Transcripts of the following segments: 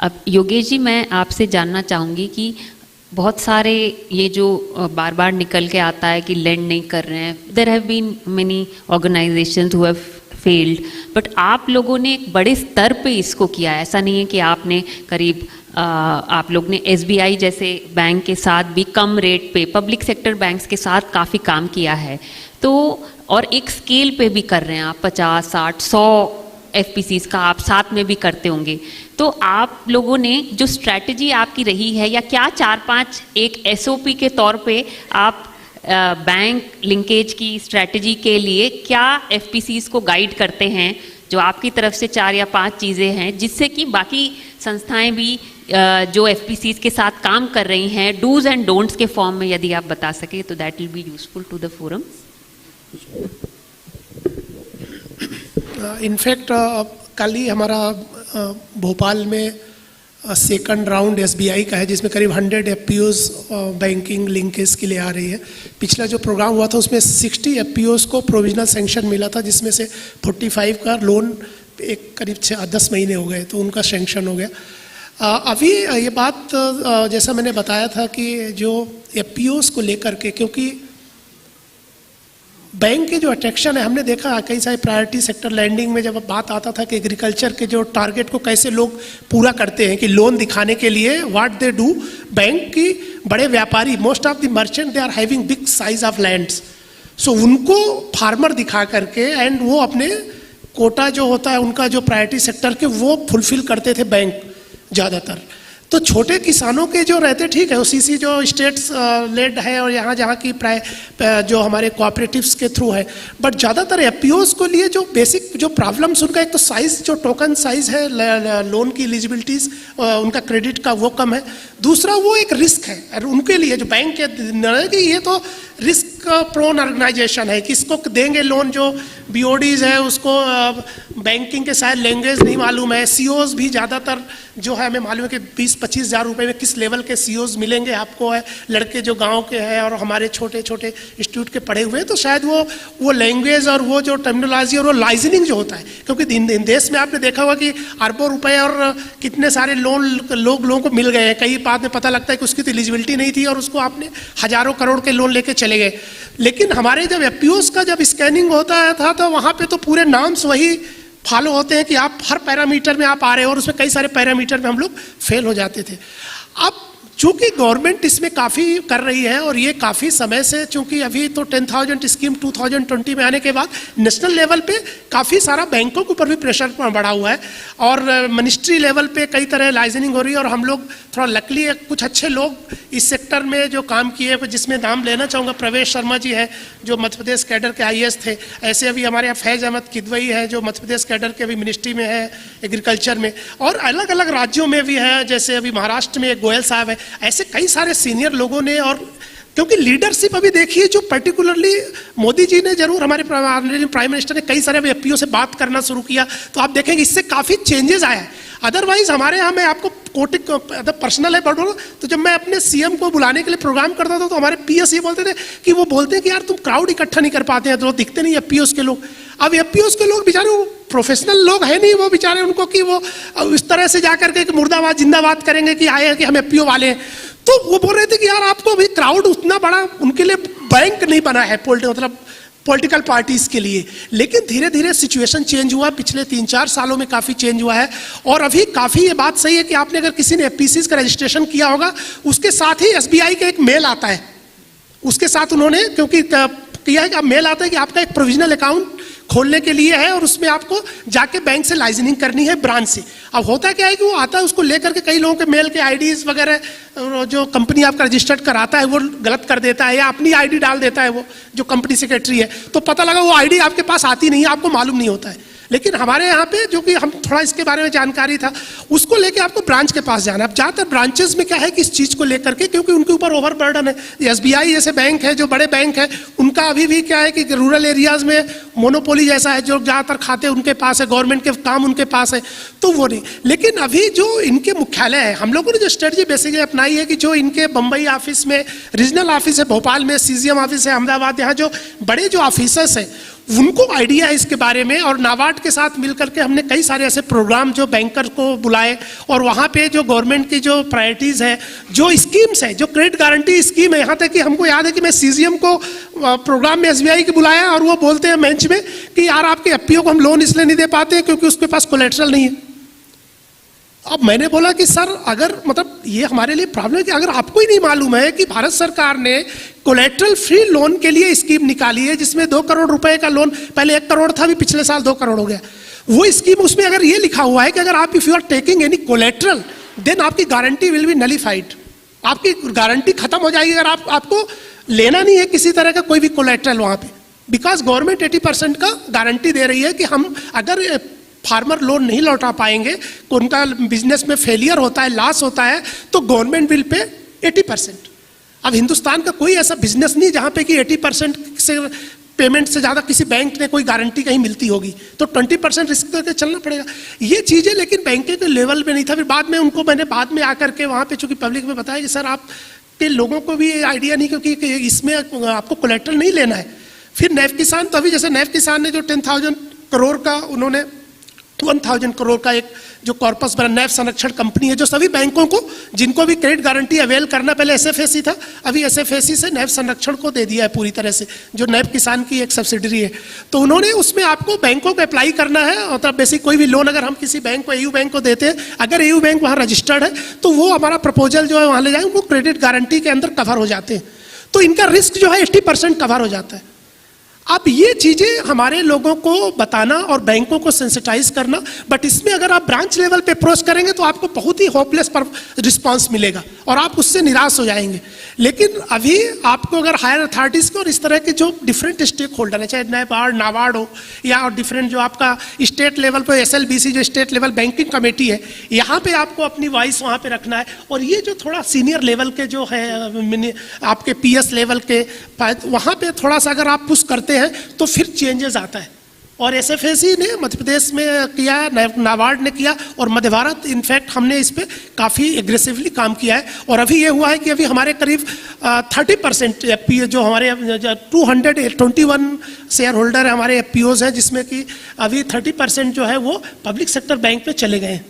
अब योगेश जी, मैं आपसे जानना चाहूँगी कि बहुत सारे ये जो बार बार निकल के आता है कि लेंड नहीं कर रहे हैं, there have been many organisations who have failed, but आप लोगों ने एक बड़े स्तर पे इसको किया है। ऐसा नहीं है कि आपने करीब आप लोग ने SBI जैसे बैंक के साथ भी कम रेट पे, पब्लिक सेक्टर बैंक्स के साथ काफ़ी काम किया है, तो और एक स्केल पे भी कर रहे हैं आप, 50, 60, 100 FPCs का आप साथ में भी करते होंगे। तो आप लोगों ने जो स्ट्रैटेजी आपकी रही है, या क्या 4-5 एक SOP के तौर पे आप बैंक लिंकेज की स्ट्रैटेजी के लिए क्या FPCs को गाइड करते हैं, जो आपकी तरफ से 4 या 5 चीज़ें हैं जिससे कि बाकी संस्थाएं भी जो FPCs के साथ काम कर रही हैं, डूज एंड डोंट्स के फॉर्म में यदि आप बता सके तो that will be useful to the forum. In fact कल ही हमारा भोपाल में सेकंड राउंड SBI का है, जिसमें करीब 100 FPOs बैंकिंग लिंकेज के लिए आ रही है। पिछला जो प्रोग्राम हुआ था उसमें 60 FPOs को प्रोविजनल सैंक्शन मिला था, जिसमें से 45 का लोन एक करीब 10 महीने हो गए तो उनका सैंक्शन हो गया। अभी ये बात जैसा मैंने बताया था कि जो FPOs को लेकर के, क्योंकि बैंक के जो अट्रैक्शन है, हमने देखा कई सारे प्रायोरिटी सेक्टर लैंडिंग में जब बात आता था कि एग्रीकल्चर के जो टारगेट को कैसे लोग पूरा करते हैं, कि लोन दिखाने के लिए व्हाट दे डू, बैंक की बड़े व्यापारी, most of the merchant they are having big size of lands, so उनको फार्मर दिखा करके एंड वो अपने कोटा जो होता है उनका जो प्रायोरिटी सेक्टर के वो फुलफिल करते थे बैंक ज़्यादातर। तो छोटे किसानों के जो रहते, ठीक है, CC जो स्टेट्स लेड है और यहाँ जहाँ की जो हमारे कोऑपरेटिव्स के थ्रू है, बट ज़्यादातर FPOs को लिए जो बेसिक जो प्रॉब्लम्स उनका, एक तो साइज़, जो टोकन साइज़ है लोन की एलिजिबिलिटीज़ उनका क्रेडिट का वो कम है, दूसरा वो एक रिस्क है और उनके लिए जो बैंक के कि ये तो रिस्क प्रोन ऑर्गेनाइजेशन है, किसको देंगे लोन, जो BODs है उसको बैंकिंग के शायद लैंग्वेज नहीं मालूम है, COs भी ज़्यादातर जो है हमें मालूम है कि 20-25 हज़ार रुपये में किस लेवल के COs मिलेंगे आपको, है लड़के जो गांव के हैं और हमारे छोटे छोटे इंस्टीट्यूट के पढ़े हुए हैं, तो शायद वो लैंग्वेज और वो जो टर्मिनोलॉजी और वो लाइजनिंग जो होता है, क्योंकि देश में आपने देखा होगा कि अरबों रुपए और कितने सारे लोन लोगों को मिल गए हैं, कई बाद में पता लगता है कि उसकी तो एलिजिबिलिटी नहीं थी और उसको आपने हज़ारों करोड़ के लोन लेके चले गए। लेकिन हमारे जब FPOs का जब स्कैनिंग होता था तो वहाँ पे तो पूरे नाम्स वही फॉलो होते हैं कि आप हर पैरामीटर में आप आ रहे हो, और उसमें कई सारे पैरामीटर में हम लोग फेल हो जाते थे। अब चूंकि गवर्नमेंट इसमें काफ़ी कर रही है और ये काफ़ी समय से, चूंकि अभी तो 10,000 स्कीम 2020 में आने के बाद नेशनल लेवल पे काफ़ी सारा बैंकों के ऊपर भी प्रेशर बढ़ा हुआ है और मिनिस्ट्री लेवल पे कई तरह लाइजनिंग हो रही है, और हम लोग थोड़ा लकली कुछ अच्छे लोग इस सेक्टर में जो काम किए, जिसमें नाम लेना चाहूँगा, प्रवेश शर्मा जी हैं जो मध्य प्रदेश कैडर के IAS थे, ऐसे अभी हमारे यहाँ फैज़ अहमद किदवई है जो मध्य प्रदेश कैडर के अभी मिनिस्ट्री में है एग्रीकल्चर में, और अलग अलग राज्यों में भी है, जैसे अभी महाराष्ट्र में गोयल साहब है, ऐसे कई सारे सीनियर लोगों ने। और क्योंकि लीडरशिप अभी देखिए, जो पर्टिकुलरली मोदी जी ने जरूर, हमारे प्राइम मिनिस्टर ने कई सारे FPO से बात करना शुरू किया, तो आप देखेंगे इससे काफ़ी चेंजेस आया है। अदरवाइज हमारे यहाँ, मैं आपको पर्सनल है बढ़ो, तो जब मैं अपने CM को बुलाने के लिए प्रोग्राम करता था तो हमारे PS ये बोलते थे कि वो बोलते हैं कि यार तुम क्राउड इकट्ठा नहीं कर पाते हैं, तो दिखते नहीं FPOs के लोग। अब FPOs के लोग बेचारे प्रोफेशनल लोग है नहीं, वो बेचारे उनको कि वो इस तरह से जाकर के मुर्दाबाद जिंदाबाद करेंगे कि आए हैं कि हम FPO वाले हैं, तो वो बोल रहे थे कि यार आपको अभी क्राउड उतना बड़ा उनके लिए बैंक नहीं बना है, मतलब पॉलिटिकल पार्टीज के लिए। लेकिन धीरे धीरे सिचुएशन चेंज हुआ, पिछले 3-4 सालों में काफ़ी चेंज हुआ है, और अभी काफ़ी ये बात सही है कि आपने अगर किसी ने FPCs का रजिस्ट्रेशन किया होगा, उसके साथ ही SBI का एक मेल आता है, उसके साथ उन्होंने क्योंकि किया है कि आप मेल आता है कि आपका एक प्रोविजनल अकाउंट खोलने के लिए है और उसमें आपको जाके बैंक से लाइजनिंग करनी है ब्रांच से। अब होता क्या है कि वो आता है, उसको लेकर के कई लोगों के मेल के IDs वगैरह जो कंपनी आपका रजिस्टर्ड कराता है वो गलत कर देता है, या अपनी ID डाल देता है वो जो कंपनी सेक्रेटरी है, तो पता लगा वो ID आपके पास आती नहीं है, आपको मालूम नहीं होता है। लेकिन हमारे यहाँ पे जो कि हम थोड़ा इसके बारे में जानकारी था, उसको लेके आपको ब्रांच के पास जाना है। अब ज़्यादातर ब्रांचेस में क्या है कि इस चीज़ को लेकर के, क्योंकि उनके ऊपर ओवरबर्डन है, SBI जैसे बैंक है जो बड़े बैंक है, उनका अभी भी क्या है कि रूरल एरियाज़ में मोनोपोली जैसा है, जो ज़्यादातर खाते उनके पास है, गवर्नमेंट के काम उनके पास है, तो वो नहीं। लेकिन अभी जो इनके मुख्यालय है, हम लोगों ने जो स्ट्रेटजी बेसिकली अपनाई है कि जो इनके बम्बई ऑफिस में रीजनल ऑफिस है, भोपाल में CGM ऑफिस है, अहमदाबाद, यहाँ जो बड़े जो ऑफिसर्स हैं उनको आइडिया है इसके बारे में, और नाबार्ड के साथ मिलकर के हमने कई सारे ऐसे प्रोग्राम जो बैंकर को बुलाए, और वहाँ पे जो गवर्नमेंट की जो प्रायोरिटीज़ है, जो स्कीम्स है, जो क्रेडिट गारंटी स्कीम है, यहाँ तक कि हमको याद है कि मैं सीजीएम को प्रोग्राम में एसबीआई के बुलाया और वो बोलते हैं मंच में कि यार आपके एफपीओ को हम लोन इसलिए नहीं दे पाते क्योंकि उसके पास कोलेटरल नहीं है। अब मैंने बोला कि सर अगर मतलब ये हमारे लिए प्रॉब्लम है कि अगर आपको ही नहीं मालूम है कि भारत सरकार ने कोलेटरल फ्री लोन के लिए स्कीम निकाली है जिसमें 2 करोड़ रुपए का लोन, पहले 1 करोड़ था, अभी पिछले साल 2 करोड़ हो गया। वो स्कीम, उसमें अगर ये लिखा हुआ है कि अगर आप if you are taking any collateral then आपकी गारंटी विल बी नलिफाइड, आपकी गारंटी खत्म हो जाएगी अगर आपको लेना नहीं है किसी तरह का कोई भी कोलेटरल वहां पे, बिकॉज गवर्नमेंट 80% का गारंटी दे रही है कि हम अगर फार्मर लोन नहीं लौटा पाएंगे, उनका बिजनेस में फेलियर होता है, लॉस होता है, तो गवर्नमेंट विल पे 80%। अब हिंदुस्तान का कोई ऐसा बिजनेस नहीं जहां पे कि 80% से पेमेंट से ज़्यादा किसी बैंक ने कोई गारंटी कहीं मिलती होगी, तो 20% रिस्क करके चलना पड़ेगा। ये चीज़ें लेकिन बैंकों के लेवल पे नहीं था। फिर बाद में उनको मैंने बाद में आकर के वहाँ पे चूंकि पब्लिक में बताया कि सर आप के लोगों को भी आइडिया नहीं, क्योंकि इसमें आपको कोलेटरल नहीं लेना है। फिर नैफ किसान, तो अभी जैसे नैफ किसान ने जो 10,000 करोड़ का उन्होंने 1,000 करोड़ का एक जो कॉर्पस बना, नैफ संरक्षण कंपनी है जो सभी बैंकों को जिनको भी क्रेडिट गारंटी अवेल करना, पहले एसएफएसी था, अभी एसएफएसी से नैफ संरक्षण को दे दिया है पूरी तरह से, जो नैफ किसान की एक सब्सिडरी है। तो उन्होंने उसमें आपको बैंकों को अप्लाई करना है, मतलब बेसिक कोई भी लोन अगर हम किसी बैंक को, एयू बैंक को देते हैं, अगर एयू बैंक वहाँ रजिस्टर्ड है तो वो हमारा प्रपोजल जो है वहाँ ले जाएंगे, वो क्रेडिट गारंटी के अंदर कवर हो जाते हैं, तो इनका रिस्क जो है 80% कवर हो जाता है। अब ये चीजें हमारे लोगों को बताना और बैंकों को सेंसिटाइज करना, बट इसमें अगर आप ब्रांच लेवल पे अप्रोच करेंगे तो आपको बहुत ही होपलेस रिस्पांस मिलेगा और आप उससे निराश हो जाएंगे। लेकिन अभी आपको अगर हायर अथॉरिटीज को और इस तरह के जो डिफरेंट स्टेक होल्डर है, चाहे नाबार्ड नाबार्ड हो या और डिफरेंट जो आपका स्टेट लेवल पर एसएलबीसी जो स्टेट लेवल बैंकिंग कमेटी है, यहाँ पे आपको अपनी वॉइस वहाँ पे रखना है। और ये जो थोड़ा सीनियर लेवल के जो है आपके पीएस लेवल के, वहाँ पे थोड़ा सा अगर आप पुश करते हैं तो फिर चेंजेस आता है। और एसएफएसी ने मध्य प्रदेश में किया, नाबार्ड ने किया, और मध्य भारत इनफैक्ट हमने इस पे काफ़ी एग्रेसिवली काम किया है। और अभी ये हुआ है कि अभी हमारे करीब 30% एफपीओ जो हमारे 221 शेयर होल्डर है हमारे एफपीओज हैं, जिसमें कि अभी 30% जो है वो पब्लिक सेक्टर बैंक पे चले गए हैं।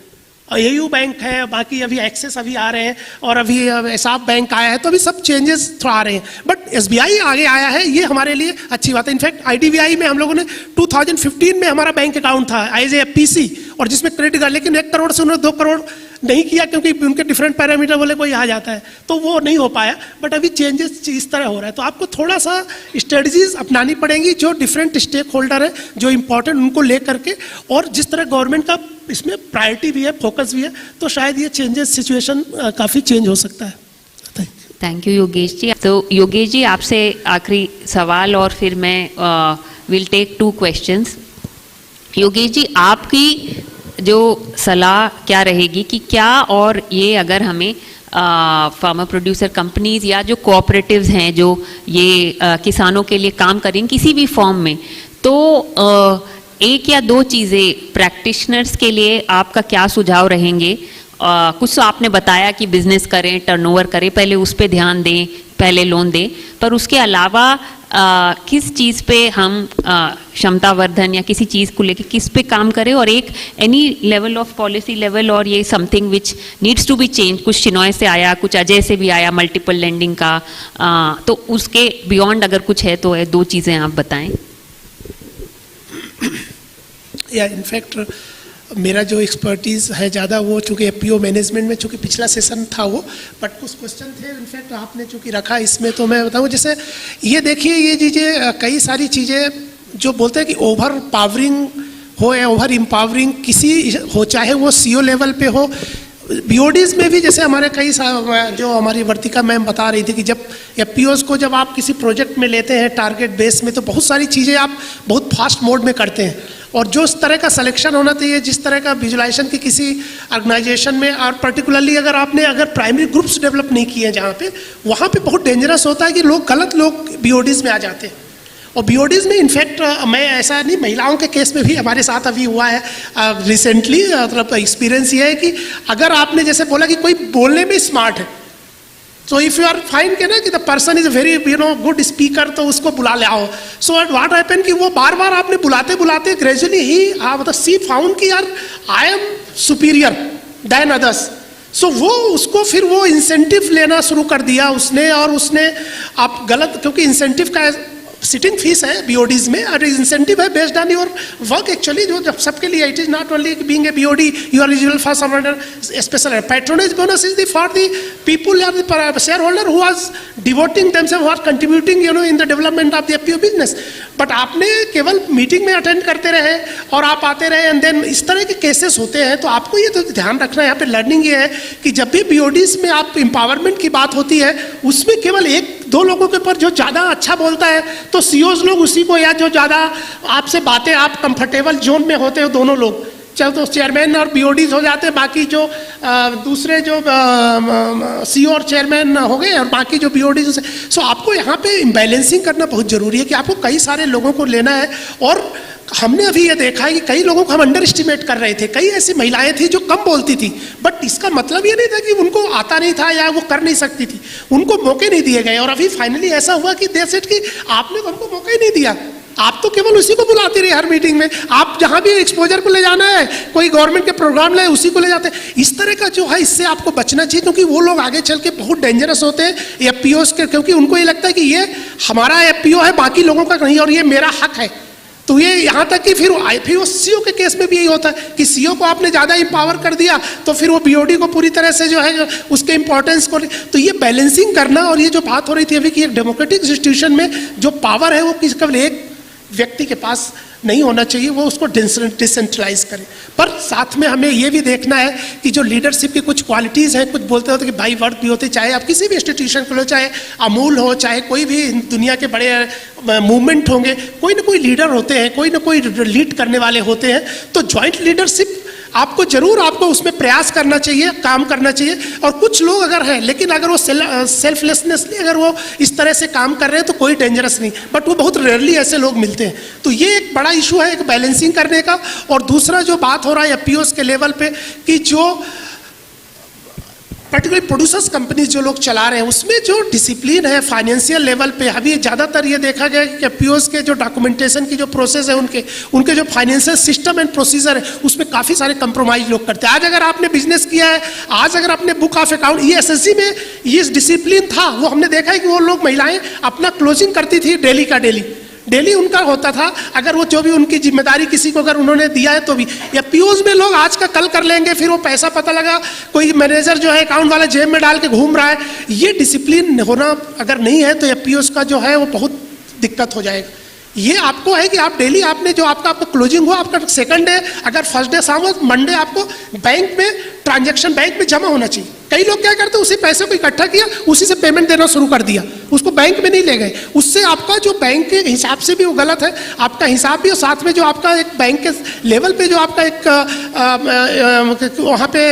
एयू बैंक है, बाकी अभी एक्सेस अभी आ रहे हैं, और अभी एसाफ बैंक आया है, तो अभी सब चेंजेस थोड़ा आ रहे हैं। बट एसबीआई आगे आया है, ये हमारे लिए अच्छी बात है। इनफैक्ट आईडीबीआई में हम लोगों ने 2015 में हमारा बैंक अकाउंट था एज ए पीसी, और जिसमें क्रेडिट कार्ड, लेकिन 1 करोड़ से उन्होंने 2 करोड़ नहीं किया क्योंकि उनके डिफरेंट पैरामीटर बोले कोई आ जाता है, तो वो नहीं हो पाया। बट अभी चेंजेस इस तरह हो रहा है, तो आपको थोड़ा सा स्ट्रेटजीज अपनानी पड़ेंगी जो डिफरेंट स्टेक होल्डर है, जो इंपॉर्टेंट उनको ले करके, और जिस तरह गवर्नमेंट का इसमें प्रायोरिटी भी है, फोकस भी है, तो शायद ये चेंजेस सिचुएशन काफ़ी चेंज हो सकता है। Thank you Yogesh ji. तो योगेश जी आपसे आखिरी सवाल, और फिर मैं will take 2 questions. Yogesh ji, आपकी जो सलाह क्या रहेगी कि क्या, और ये अगर हमें फार्मर प्रोड्यूसर कंपनीज या जो कोऑपरेटिव्स हैं जो ये किसानों के लिए काम करें किसी भी फॉर्म में, तो 1 या 2 चीज़ें प्रैक्टिशनर्स के लिए आपका क्या सुझाव रहेंगे? कुछ तो आपने बताया कि बिजनेस करें, टर्नओवर करें, पहले उस पर ध्यान दें, पहले लोन दें, पर उसके अलावा किस चीज़ पे हम क्षमता वर्धन या किसी चीज़ को लेकर किस पे काम करें? और एक any level of policy level, और ये something which needs to be change, कुछ चिनॉय से आया, कुछ अजय से भी आया मल्टीपल लेंडिंग का, तो उसके बियॉन्ड अगर कुछ है तो 2 चीज़ें आप बताएं। या इनफैक्ट मेरा जो एक्सपर्टीज़ है ज़्यादा वो चूँकि एफपीओ मैनेजमेंट में, चूँकि पिछला सेशन था वो, बट कुछ क्वेश्चन थे इनफैक्ट आपने चूँकि रखा इसमें, तो मैं बताऊँ जैसे ये देखिए, ये चीज़ें कई सारी चीज़ें जो बोलते हैं कि ओवर पावरिंग हो या ओवर एम्पावरिंग किसी हो, चाहे वो सीओ लेवल पे हो, बीओडीज में भी जैसे हमारे कई जो हमारी वर्तिका मैम बता रही थी कि जब एफपीओज को जब आप किसी प्रोजेक्ट में लेते हैं टारगेट बेस में, तो बहुत सारी चीज़ें आप बहुत फास्ट मोड में करते हैं, और जो इस तरह का सिलेक्शन होना चाहिए, जिस तरह का विजुलाइजेशन की किसी ऑर्गेनाइजेशन में, और पर्टिकुलरली अगर प्राइमरी ग्रुप्स डेवलप नहीं किए जहाँ पे, वहाँ पे बहुत डेंजरस होता है कि गलत लोग बीओडीज में आ जाते हैं। और बीओडीज में इनफैक्ट मैं ऐसा नहीं, महिलाओं के केस में भी हमारे साथ अभी हुआ है रिसेंटली, मतलब एक्सपीरियंस ये है कि अगर आपने जैसे बोला कि कोई बोलने में स्मार्ट है, so if you are fine के ना कि the person is very good speaker, तो उसको बुला ले आओ. सो व्हाट हैपन कि वो बार बार आपने बुलाते बुलाते ग्रेजुअली ही मतलब सी फाउंड कि यार I am superior than others. So वो उसको फिर वो इंसेंटिव लेना शुरू कर दिया उसने, और उसने आप गलत, क्योंकि इंसेंटिव का सिटिंग फीस है बीओडीज में, और इंसेंटिव है based on your work actually, जो सबके लिए it is not only being a BOD you are eligible for some special patronage bonus is the for the people are the shareholder who are devoting themself, who are contributing in the development of the FPO business. But आपने केवल meeting में attend करते रहे और आप आते रहे, and then इस तरह के केसेस होते हैं. तो आपको ये तो ध्यान रखना है, यहाँ पे लर्निंग ये है कि जब भी बीओडीज में आप एम्पावरमेंट की बात होती है, उसमें केवल एक दो लोगों के ऊपर जो ज़्यादा अच्छा बोलता है तो सीओज लोग उसी को, या जो ज़्यादा आपसे बातें आप कंफर्टेबल जोन में होते हो दोनों लोग, चाहे तो चेयरमैन और बीओडीज हो जाते हैं, बाकी जो दूसरे जो सीओ और चेयरमैन हो गए और बाकी जो बीओडीज. सो आपको यहाँ पे बैलेंसिंग करना बहुत जरूरी है कि आपको कई सारे लोगों को लेना है. और हमने अभी ये देखा है कि कई लोगों को हम अंडर एस्टिमेट कर रहे थे. कई ऐसी महिलाएं थी जो कम बोलती थी, बट इसका मतलब ये नहीं था कि उनको आता नहीं था या वो कर नहीं सकती थी, उनको मौके नहीं दिए गए. और अभी फाइनली ऐसा हुआ कि दे सेड कि आपने तो हमको मौका ही नहीं दिया, आप तो केवल उसी को बुलाते रहे हर मीटिंग में, आप जहां भी एक्सपोजर को ले जाना है, कोई गवर्नमेंट के प्रोग्राम ले उसी को ले जाते हैं. इस तरह का जो है, इससे आपको बचना चाहिए, क्योंकि वो लोग आगे चल के बहुत डेंजरस होते हैं एफपीओ के, क्योंकि उनको ये लगता है कि ये हमारा एफपीओ है, बाकी लोगों का नहीं, और ये मेरा हक है. तो ये यहाँ तक कि फिर वो सीओ के केस में भी यही होता है कि सीओ को आपने ज़्यादा इंपावर कर दिया तो फिर वो बीओडी को पूरी तरह से जो है उसके इंपॉर्टेंस को. तो ये बैलेंसिंग करना, और ये जो बात हो रही थी अभी कि एक डेमोक्रेटिक इंस्टीट्यूशन में जो पावर है वो केवल एक व्यक्ति के पास नहीं होना चाहिए, वो उसको डिसेंट्रलाइज करे. पर साथ में हमें ये भी देखना है कि जो लीडरशिप की कुछ क्वालिटीज़ हैं, कुछ बोलते होते कि भाई वर्थ भी होते, चाहे आप किसी भी इंस्टीट्यूशन को लो, चाहे अमूल हो, चाहे कोई भी दुनिया के बड़े मूवमेंट होंगे, कोई ना कोई लीडर होते हैं, कोई ना कोई लीड करने वाले होते हैं. तो ज्वाइंट लीडरशिप आपको जरूर, आपको उसमें प्रयास करना चाहिए, काम करना चाहिए. और कुछ लोग अगर हैं, लेकिन अगर वो सेल्फलेसनेसली अगर वो इस तरह से काम कर रहे हैं तो कोई डेंजरस नहीं, बट वो बहुत रेयरली ऐसे लोग मिलते हैं. तो ये एक बड़ा इशू है, एक बैलेंसिंग करने का. और दूसरा जो बात हो रहा है एफपीओस के लेवल पे कि जो पर्टिकुलर प्रोड्यूसर्स कंपनीज जो लोग चला रहे हैं, उसमें जो डिसिप्लिन है फाइनेंशियल लेवल पे, अभी ज़्यादातर ये देखा गया कि एफपीओस के जो डॉक्यूमेंटेशन की जो प्रोसेस है, उनके जो फाइनेंशियल सिस्टम एंड प्रोसीजर है, उसमें काफ़ी सारे कंप्रोमाइज लोग करते हैं. आज अगर आपने बिजनेस किया है, आज अगर आपने बुक ऑफ अकाउंट, ये एसएससी में ये डिसिप्लिन था, वो हमने देखा है कि वो लोग महिलाएं अपना क्लोजिंग करती थी डेली का डेली उनका होता था. अगर वो जो भी उनकी जिम्मेदारी किसी को अगर उन्होंने दिया है तो भी, या पीओज में लोग आज का कल कर लेंगे, फिर वो पैसा पता लगा कोई मैनेजर जो है अकाउंट वाला जेब में डाल के घूम रहा है. ये डिसिप्लिन होना अगर नहीं है तो पीओज का जो है वो बहुत दिक्कत हो जाएगा. ये आपको है कि आप डेली आपने जो आपका क्लोजिंग हुआ, आपका सेकंड डे, अगर फर्स्ट डे शाम हो, मंडे आपको बैंक में ट्रांजैक्शन बैंक में जमा होना चाहिए. कई लोग क्या करते हैं, उसी पैसे को इकट्ठा किया, उसी से पेमेंट देना शुरू कर दिया, उसको बैंक में नहीं ले गए. उससे आपका जो बैंक के हिसाब से भी वो गलत है, आपका हिसाब भी, और साथ में जो आपका एक बैंक के लेवल पे जो आपका एक वहाँ पे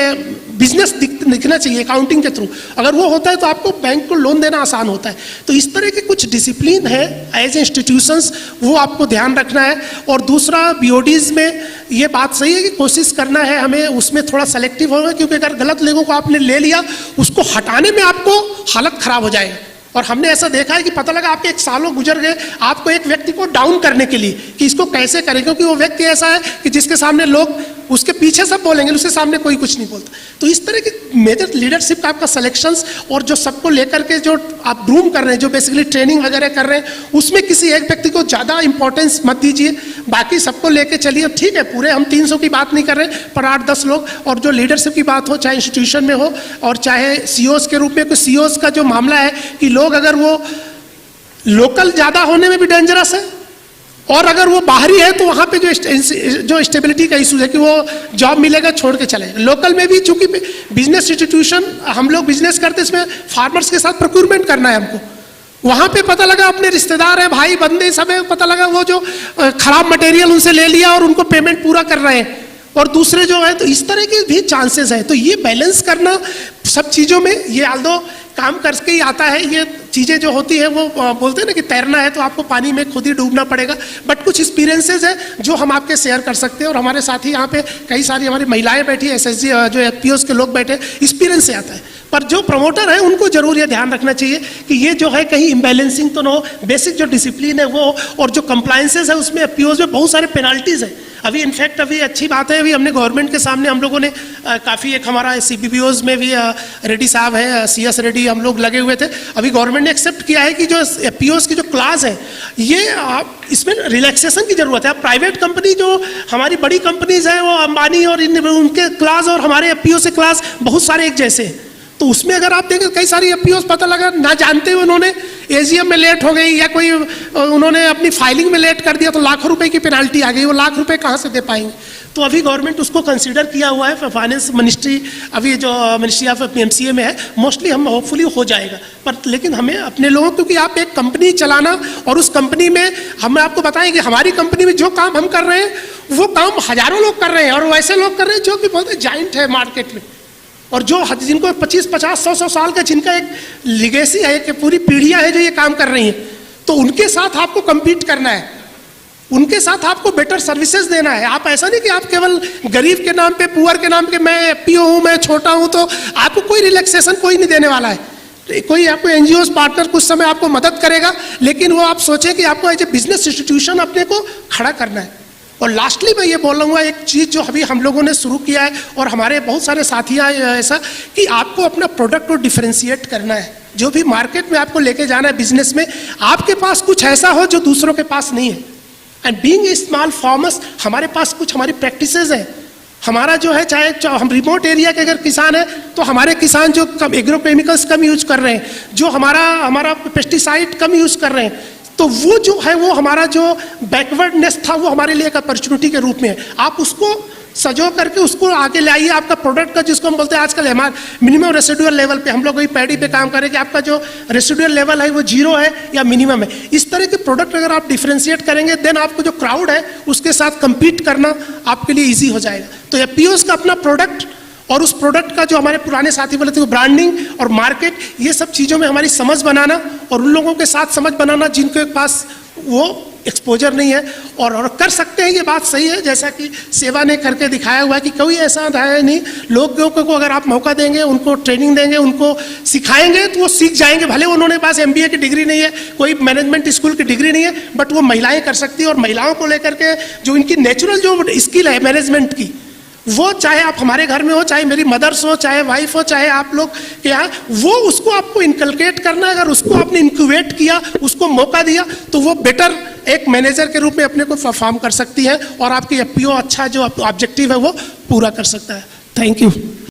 बिजनेस दिखना चाहिए अकाउंटिंग के थ्रू. अगर वो होता है तो आपको बैंक को लोन देना आसान होता है. तो इस तरह के कुछ डिसिप्लिन है एज इंस्टीट्यूशंस, वो आपको ध्यान रखना है. और दूसरा बीओडीज में ये बात सही है कि कोशिश करना है हमें उसमें थोड़ा सेलेक्टिव होगा, क्योंकि अगर गलत लोगों को आपने ले लिया, उसको हटाने में आपको हालत खराब हो जाएगा. और हमने ऐसा देखा है कि पता लगा आपके 1 सालों गुजर गए आपको एक व्यक्ति को डाउन करने के लिए कि इसको कैसे करें, क्योंकि वो व्यक्ति ऐसा है कि जिसके सामने लोग उसके पीछे सब बोलेंगे, उसके सामने कोई कुछ नहीं बोलता. तो इस तरह की मेजर लीडरशिप का आपका सिलेक्शंस, और जो सबको लेकर के जो आप ग्रूम कर रहे हैं, जो बेसिकली ट्रेनिंग वगैरह कर रहे हैं, उसमें किसी एक व्यक्ति को ज़्यादा इंपॉर्टेंस मत दीजिए, बाकी सबको लेके चलिए. ठीक है, पूरे हम 300 की बात नहीं कर रहे, पर 8-10 लोग. और जो लीडरशिप की बात हो, चाहे इंस्टीट्यूशन में हो और चाहे सीओज के रूप में, कोई सीओज का जो मामला है कि लोग अगर वो लोकल ज़्यादा होने में भी डेंजरस है, और अगर वो बाहरी है तो वहाँ पे जो स्टेबिलिटी का इशू है कि वो जॉब मिलेगा छोड़ के चले. लोकल में भी चूंकि बिजनेस इंस्टीट्यूशन, हम लोग बिजनेस करते, इसमें फार्मर्स के साथ प्रोक्यूरमेंट करना है हमको. वहाँ पे पता लगा अपने रिश्तेदार हैं, भाई बंदे सब है, पता लगा वो जो खराब मटेरियल उनसे ले लिया और उनको पेमेंट पूरा कर रहे हैं, और दूसरे जो है, तो इस तरह के भी चांसेस हैं. तो ये बैलेंस करना सब चीज़ों में, ये आल्दो काम करके ही आता है. ये चीज़ें जो होती है वो बोलते हैं ना कि तैरना है तो आपको पानी में खुद ही डूबना पड़ेगा. बट कुछ एक्सपीरियंसेस है जो हम आपके शेयर कर सकते हैं, और हमारे साथ ही यहाँ पे कई सारी हमारी महिलाएं बैठी है, एसएसजी जो एफपीओस के लोग बैठे, एक्सपीरियंस से आता है. पर जो प्रमोटर है उनको जरूर ये ध्यान रखना चाहिए कि ये जो है कहीं इम्बैलेंसिंग तो ना हो, बेसिक जो डिसिप्लिन है वो, और जो कंप्लायंसेस है उसमें पीओज में बहुत सारे पेनाल्टीज है। अभी इनफैक्ट अभी अच्छी बात है, अभी हमने गवर्नमेंट के सामने हम लोगों ने काफ़ी एक हमारा CBPOs में भी रेड्डी साहब हैं, CS रेड्डी, हम लोग लगे हुए थे। अभी गवर्नमेंट ने एक्सेप्ट किया है कि जो POs की जो क्लास है ये इसमें रिलैक्सेशन की जरूरत है। प्राइवेट कंपनी जो हमारी बड़ी कंपनीज हैं वो अंबानी और उनके क्लास और हमारे FPO से क्लास बहुत सारे एक जैसे हैं। तो उसमें अगर आप देखें कई सारी FPOs पता लगा ना जानते हुए उन्होंने AGM में लेट हो गई या कोई उन्होंने अपनी फाइलिंग में लेट कर दिया तो लाखों रुपए की पेनाल्टी आ गई, वो लाख रुपए कहाँ से दे पाएंगे। तो अभी गवर्नमेंट उसको कंसीडर किया हुआ है, फाइनेंस मिनिस्ट्री अभी जो मिनिस्ट्री ऑफ PMCA में है, मोस्टली हम होपफुली हो जाएगा। पर लेकिन हमें अपने लोगों, क्योंकि आप एक कंपनी चलाना और उस कंपनी में हम आपको बताएं कि हमारी कंपनी में जो काम हम कर रहे हैं वो काम हजारों लोग कर रहे हैं, और वैसे लोग कर रहे हैं जो कि बहुत जाइंट है मार्केट में, और जो जिनको 25, 50, 100 साल का जिनका एक लिगेसी है कि पूरी पीढ़ियां हैं जो ये काम कर रही हैं, तो उनके साथ आपको compete करना है, उनके साथ आपको बेटर सर्विसेज देना है। आप ऐसा नहीं कि आप केवल गरीब के नाम पे, पुअर के नाम पे मैं FPO हूँ, मैं छोटा हूँ, तो आपको कोई रिलैक्सेशन कोई नहीं देने वाला है। कोई आपको NGOs पार्टनर कुछ समय आपको मदद करेगा, लेकिन वो आप सोचें कि आपको एज ए बिजनेस इंस्टीट्यूशन अपने को खड़ा करना है। और लास्टली मैं ये बोलूँगा एक चीज़ जो अभी हम लोगों ने शुरू किया है और हमारे बहुत सारे साथी हैं ऐसा, कि आपको अपना प्रोडक्ट को डिफरेंशिएट करना है। जो भी मार्केट में आपको लेके जाना है बिजनेस में, आपके पास कुछ ऐसा हो जो दूसरों के पास नहीं है। And being a small farmers, हमारे पास कुछ हमारी प्रैक्टिसेस हैं। हमारा जो है, चाहे हम रिमोट एरिया के अगर किसान है तो हमारे किसान जो कम एग्रोकेमिकल्स कम यूज कर रहे हैं, जो हमारा पेस्टिसाइड कम यूज कर रहे हैं, तो वो जो है वो हमारा जो बैकवर्डनेस था वो हमारे लिए एक अपॉर्चुनिटी के रूप में है। आप उसको सजो करके उसको आगे लाइए, आपका प्रोडक्ट का जिसको हम बोलते हैं आजकल हमारे मिनिमम रेसिडुअल लेवल पे, हम लोग वही पैडी पे काम करें कि आपका जो रेसिडुअल लेवल है वो 0 है या मिनिमम है। इस तरह के प्रोडक्ट अगर आप डिफरेंशिएट करेंगे, देन आपको जो क्राउड है उसके साथ compete करना आपके लिए ईजी हो जाएगा। तो FPOs का अपना प्रोडक्ट और उस प्रोडक्ट का जो हमारे पुराने साथी बोले थे वो ब्रांडिंग और मार्केट, ये सब चीज़ों में हमारी समझ बनाना और उन लोगों के साथ समझ बनाना जिनके पास वो एक्सपोजर नहीं है और कर सकते हैं। ये बात सही है, जैसा कि सेवा ने करके दिखाया हुआ है कि कोई ऐसा है नहीं, लोगों को अगर आप मौका देंगे, उनको ट्रेनिंग देंगे, उनको सिखाएंगे तो वो सीख जाएंगे। भले उन्होंने पास MBA की डिग्री नहीं है, कोई मैनेजमेंट स्कूल की डिग्री नहीं है, बट वो महिलाएं कर सकती है। और महिलाओं को लेकर के जो इनकी नेचुरल जो स्किल है मैनेजमेंट की, वो चाहे आप हमारे घर में हो, चाहे मेरी मदर्स हो, चाहे वाइफ हो, चाहे आप लोग के यहाँ, वो उसको आपको इनकलकेट करना है। अगर उसको आपने इंक्यूबेट किया, उसको मौका दिया, तो वो बेटर एक मैनेजर के रूप में अपने को परफॉर्म कर सकती है और आपकी FPO अच्छा जो ऑब्जेक्टिव है वो पूरा कर सकता है। Thank you.